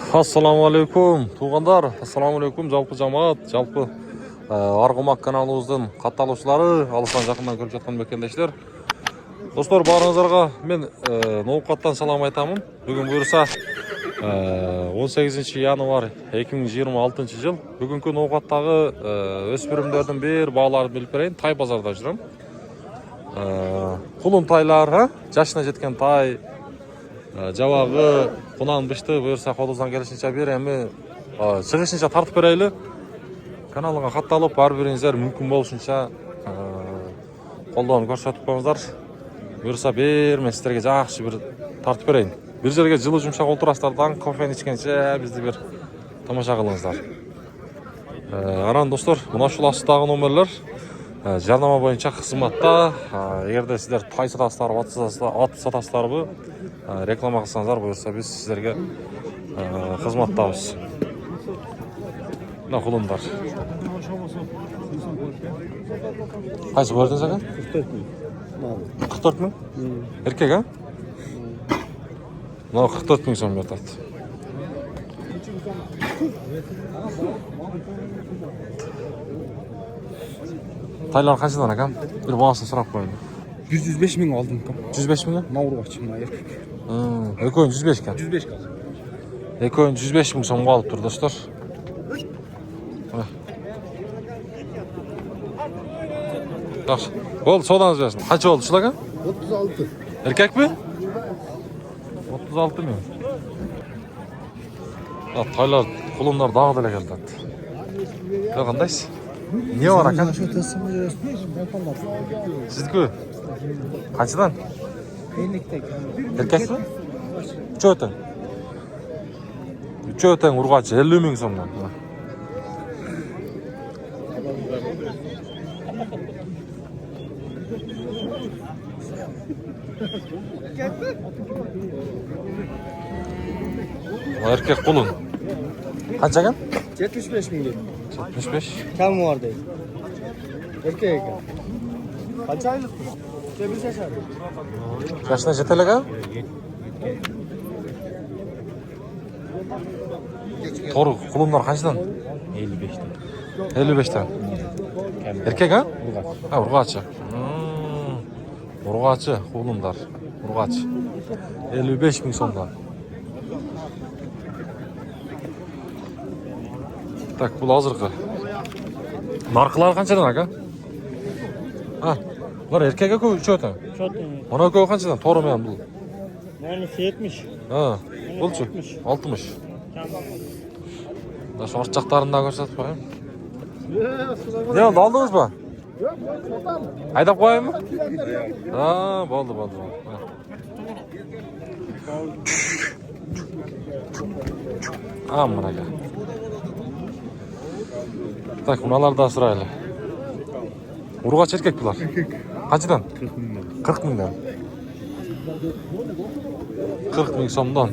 Assalamu alaikum туғандар, assalamu alaikum жалпы жамаат, жалпы Арғымақ каналыбыздын катталуучулары, алыстан жакындан көрүп жаткан мекендештер. Достор, баарыңыздарга мен ноокаттан салам айтамын. Бүгүн буюрса 18 январь 2026 жыл. Бүгүнкү ноокаттагы өспүрүмдөрдүн бир бааларын билип берейин. Тай базарда жүрөм. Кулун тайлар, жашына жеткен тай, жабагы, кунан бышты буюрса колубуздан келишинче бир эми чыгышынча тартып берели. Каналга катталып, ар бириңиздер мүмкүн болушунча колдоону көрсөтүп коюңуздар. Буюрса бир мен сиздерге жакшы бир тартып берейин. Бир жерге жылуу жумшак отурасыздардан кофени ичкенче бизди бир тамаша кылыңыздар. Аран достор, мына ушул астагы номерлер жарнама боюнча кызматта. Эгерде сиздер тай сатасыздар, ат сатасыздарбы, реклама кылсаңыздар, буюрса биз сиздерге кызматтабыз. Мына кулундар. Кайсы көрдүңүз ака? 44 миң. Эркек, а? Мына 44 миң сом берет. Тайлар канчадан акам? Бир баасын сурап коеюн. 105 миң алдым кам. 105 миң? Наурбакчы мына эркек. Экөөнүн 105 экен. 105 калды. Экөөнүн 105 миң сомго алып тур достор. Жакшы. Болду, сооданыз берсин. Канча болду ушул ака? 36. Эркекпи? 36 миң. Тайлар, кулундар дагы деле келди. Кандайсыз? Не бар ака? Сиздики? Канчадан? Эркекпи? Үчөө тең ургачы 50 миң сомдон. Erkek kulun. Kança ekan? 75 ming dedi. 75. Kam var deydi. Erkek ekan. Qancha oylik bu? 1 yashar. Yaşına jetel aka? Toru kulunlar kançadan? 55'ten. 55'ten. Erkek ha? Ha, urgaçı. Urgaçı kulunlar. Urgaçı. 55 ming somdan. Так, бұл азырғы. Нарқылар қаншадан ака? Бұлар еркек өкөу үшөтен? Üçöten. Ona өкөу қаншадан? Торы мен бұл. Manisi 70. Бұл şu? 60. Şu orçақтарын да көрсетіп қойым. Не oldu, aldınız mı? Айдап қойайым mı? Болды. Амын ака. Так, мыналар да сұрайлы. Ургач эркек булар. Канчадан? 40 миңден. 40 миң сомдон.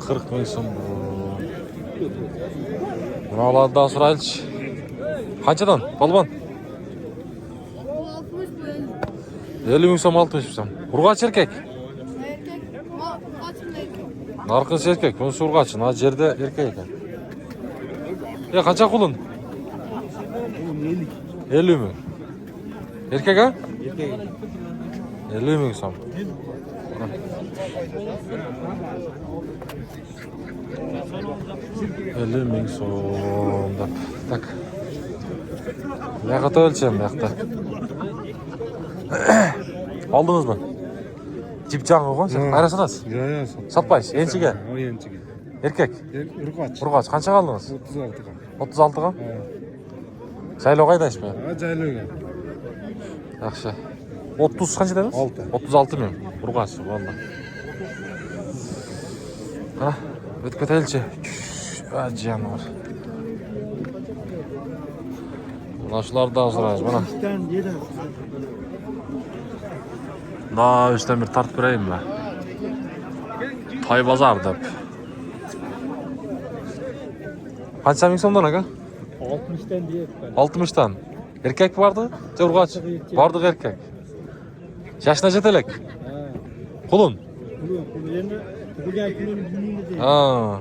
40 миң сом. Мыналар да сұрайлычы. Канчадан? Балбан? 50 миң сом, 60 миң сом. Ургач эркек? Наркыз эркек, бұнысы ургач. Мына жерде эркек екен. Kança kulun? 50 mi? Erkek ha? Erkek. 50 ming som. 50 ming som. Tak. Yakıta ölçelim yakıta. Aldınız mı? Cip canı koyun. Kayra satasın? Yok. Satmayız. Ençige? O ençige. Erkek? Urgaç. Urgaç. Kança kaldınız? 36 kal. 36'ga? Жайлоо кайдайсыз бе? Жайлоо. Жақсы. 30 қанша дедіңіз? 36 миң. Ургач, валла. Өтіп кетелчи. Жануар. Мына ушуларды да сурайбыз, мына. Да, үстен бир тартып берейин бе? Тай базар деп. Kança ming somdan aka? 60'tan diye. 60'tan. Erkek vardı, urgaç. Vardı erkek. Yaşına jetelek. Kulun. Kulun. Endi Tug'ilgan kunini bilmaydi. Ha.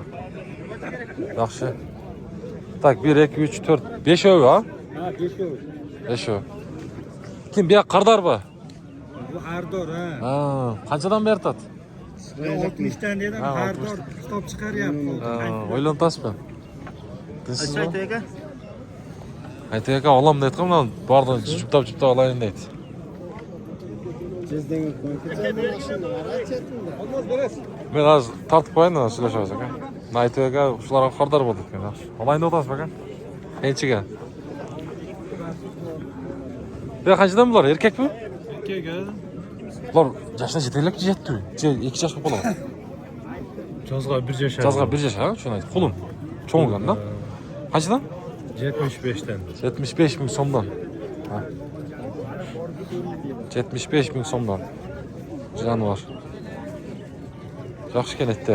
Yaxshi. Tak 1 2 3 4 5 öv ha? Ha, geçiyor. 5 öv. Kim bir qardar bu? Bu Ardor ha. Ha, qanchadan beri tat? 60'tan dedim Ha, Ardor kitap çıkaryapti. Ha, o'ylantasizmi? Bilasizmi? aka. Aytay aka olam deydi qilman, bordim juplab olayın deydi. Sizden Men hozir tartib qo'yayin, so'rashamiz aka. Aytay aka shularga qardar bo'ldi ekan. Yaxshi. Olayın deb o'tasizmi aka? Qanchaga? Bu qanchadan bular? Erkakmi? Erkek ha. Bular yoshlar yetaklik jetdi. 2 yosh bo'lib qoladi. Jozga 1 yaş. Jazga 1 yosh ha, shuni ayt. Qulun. Cho'nganda. Qanchadan? 75'ten. 75 ming so'mdan. Ha. 75 ming so'mdan. Jonivor. Yaxshi keletdi.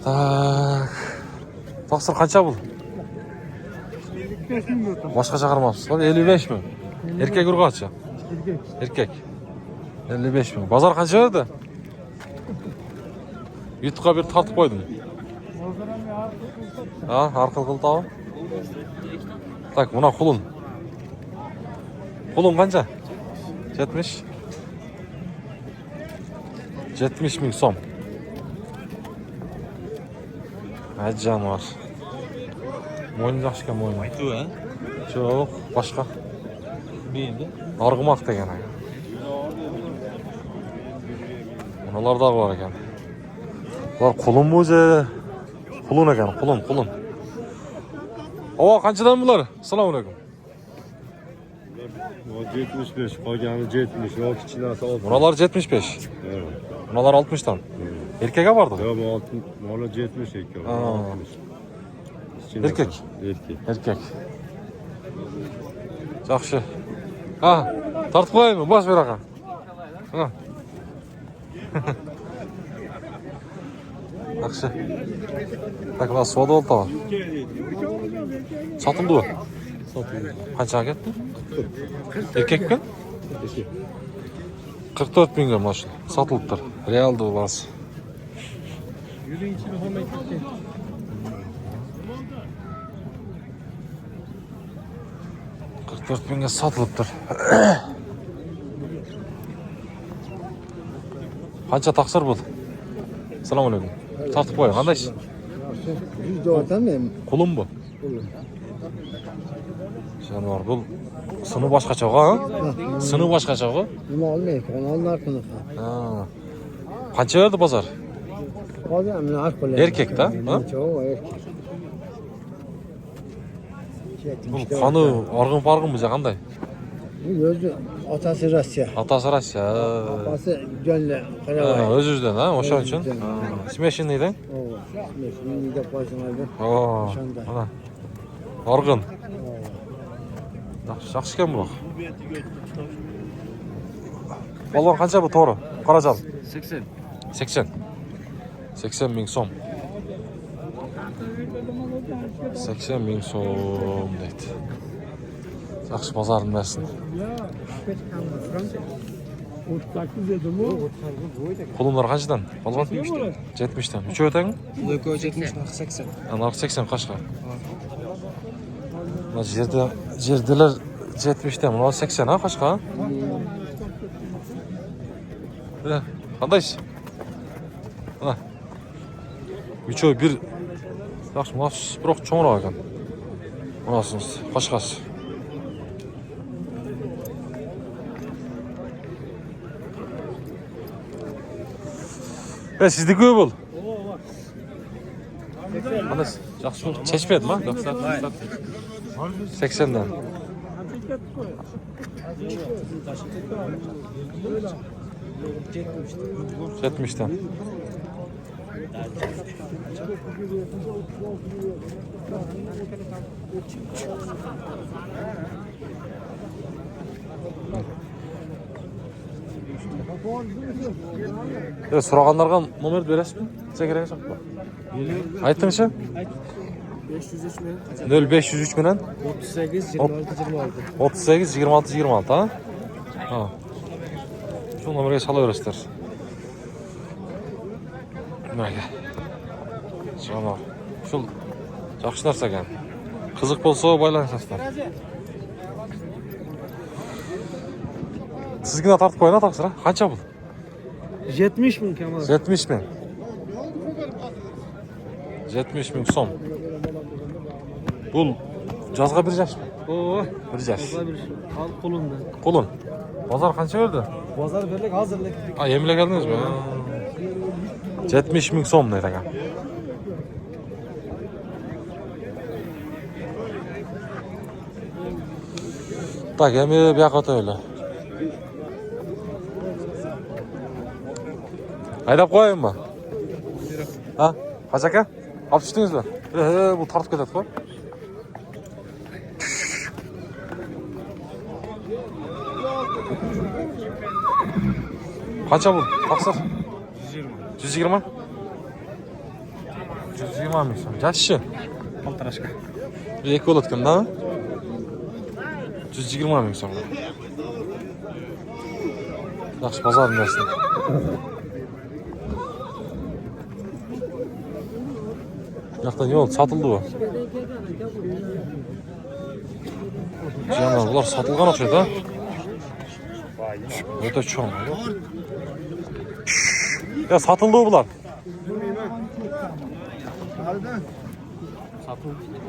Tak. Taqsir qancha bu? Boshqa chaqirmabsiz. 55 mi? Erkak urg'ochi. Erkak. 55 ming. Bozor qancha berdi? YouTube'ga bir tartib qo'ydim. Ha, har xil qiltov. Tak, buna qulun. Qulun qancha? 70. 70 ming so'm. Ajjan var. Mo'yn yaxshi ekan mo'yn. Aytu ha. Yo'q, boshqa. Neydi? Arg'umoq degan ekan. Bunalarda bor ekan. Bular qulun o'zi. Qulun ekan, qulun. Ava qanchadan bular? Assalomu alaykum. 75, qolgani 70, yo'q kichkinasi 60. Bunalar 75. Evet. Bunalar 60 dan. Erkakga bordi. Yo'q, bu 60, mola 70 ekan. Ha. 60. Kichkinasi. Erkak. Erkak. Erkak. Yaxshi. Ha, tartib qo'yaymi? Bosh ber aka. Ha. Yaxshi. Takla soda olta var. Satıldı mı? Satıldı. Qanchaga ketdi? Erkakmi? 44 mingga mashina sotilibdir. Realda bas. Yürüyün içine homek gitti. Dört binge satılıptır. Qancha taqsir bu? Assalomu alaykum. Tartib qo'ying, qanday? Yüzde atamıyorum. Qulun bu. Jonivor bu sını boshqacha ha? Sını boshqacha ha? Bunu almayık, onu alırlar kınık. Ha. Qancha berdi bozor? Alacağım, alkol. Erkek da, ha? Çoğu erkek. Bu qoni org'in biza qanday? Bu gözü atası Rusya. Atasi Rossiya. Atası gönlü Karavay. O'z-o'zidan ha, o'sha uchun. Smeshiniydan. Şimdi de başımaydı. Oo. Mana. Org'in. Yaxshi ekan bu. Balon qancha bu to'g'ri? Qarajal. 80. 80. 80 ming so'm. 80 ming so'm deydi. Yaxshi bozorni bersin. Qulunlar qanchadan? Balon 70 dan. Uchovi tangmi? Loko 70, 80. Anar 80 Qashqa. Mana yerdalar 70 dan, mana 80 ha Qashqa. Qandaysiz? Mana. Uchovi bir yaxshi maxsus biroq cho'ngroq ekan. Bunasiz Qashqasi. Sizniki bu. Qanday? Yaxshi chechmadimi? 80 dan. Yetmişten. So'raganlarga nomer berasizmi? Size kerak yo'q. Aytingchi. 503 men. 0503 bilen 38 26 26. 38 26 26 ha? Ha. Şu nomerge salaverasizlar. Nimaga? Janob. Şu yaxshi narsa ekan. Qiziq bo'lsa baylanasizlar. Sizgina tartib qo'ying, taqsir. Qancha bu? 70 bin Kemal. 70 bin. 70 bin so'm. Bu jazga bir yaş mı? Oo. Bir yaş. Bir al kolunda. Kulun. Pazar qancha berdi? Bozar birlik hazırlık. Ha, yemile geldiniz mi? 70 bin so'm deydi ekan. Tak, endi bu yoqqa o'taylik. Haydab qo'yaymi? Ha? Haj aka? Olib tushdingizmi? Bu tortib ketadi-ku. Qancha bu? Taqsir? 120. 120 ming so'm. Yaxshi. Paltarashka. Bir ikki bo'layotganda. 120 ming so'm. Yaxshi bozorni bersin. Yoqdan yo'q, sotildi bu. Jana, bular sotilgan o'xshaydi, ha? O'ta cho'ng. Ya sotildi bular.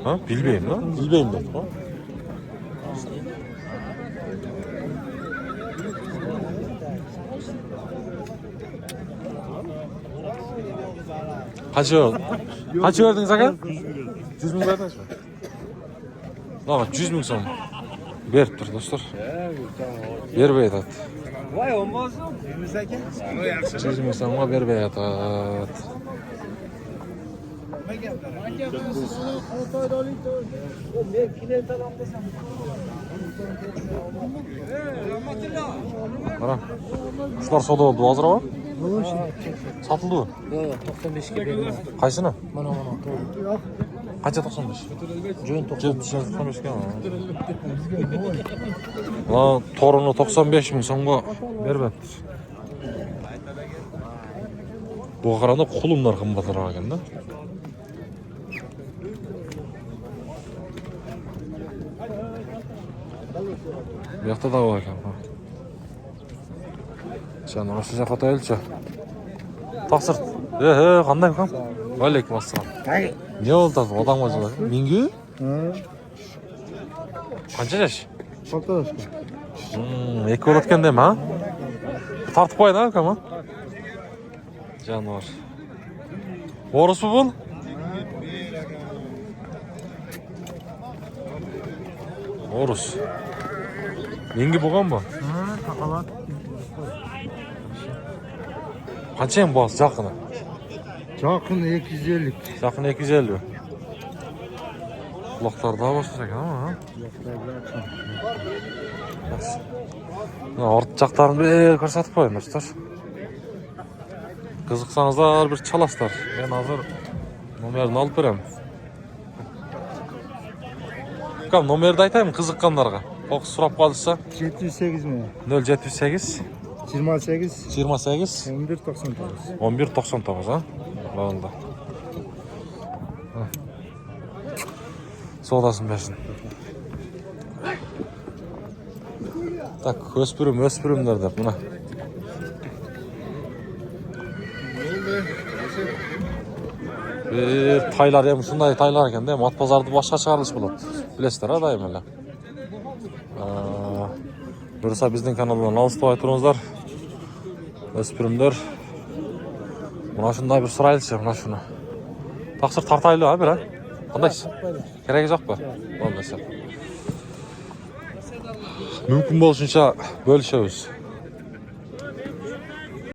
Ha? Bilmayman, ha? Bilmayman deb, ha? Qancha verdingiz aka? 100 ming verdingizmi? Mana 100 ming so'm berib tur do'stlar. Berib aytadi. Voy olmaz. 28. 100 ming so'mga berib aytadi. Qara. Shular savdo bo'ldi hozir ha? Satıldı mı? Yok 95 gibi. Kaysını? Mana to'g'ri. Qancha 95? Jo'yn 95 kan. Lan torunu 95 ming so'mga beribdi. Bu qaranda qulumlar qimmatroq ekanda. Bu yoqda da bor ekan. Sen ona size foto elçi. Taqsir. Qanday ukam? Va alaykum assalom. Ne oldu? Odam o'zida. Mingi? Qancha yosh? Paltarashka. Ikki o'tgandaymi, ha? Tartib qo'ydi, ha, ukam? Jonivor. O'rismi bu? O'ris. Mingi bo'lgan bu? Taqalat. Qancha ham bo'z yaqini? Yakın 250. Yaqini 250. Quloqlar daha boshqa ekan, ha? Ortjaqlarni bir ko'rsatib qo'ying, do'stlar. Qiziqsangizlar bir chalasizlar. Men hozir nomerini olib beraman. Ukam, nomerni aytaymi qiziqqanlarga? Qo'q so'rab qolsa 708 mi? 078 28 28 1199. 1199, ha? Bo'ldi. So'dasini bersin. Tak, o'spirimlar deb mana. Taylar ham shunday taylar ekanda, mat bozorda boshqa chiqarilish bo'ladi. Bilasizlar, ha, doimlar. Bursa bizning kanaldan alыстабай turingizlar. O'spirimlar. Mana shunday bir so'raylik, mana shuni. Taqsir tartayli, ha, bira. Qanday? Keragi yo'qmi? Bo'lmasa. Mümkün bo'lishuncha bo'lishamiz.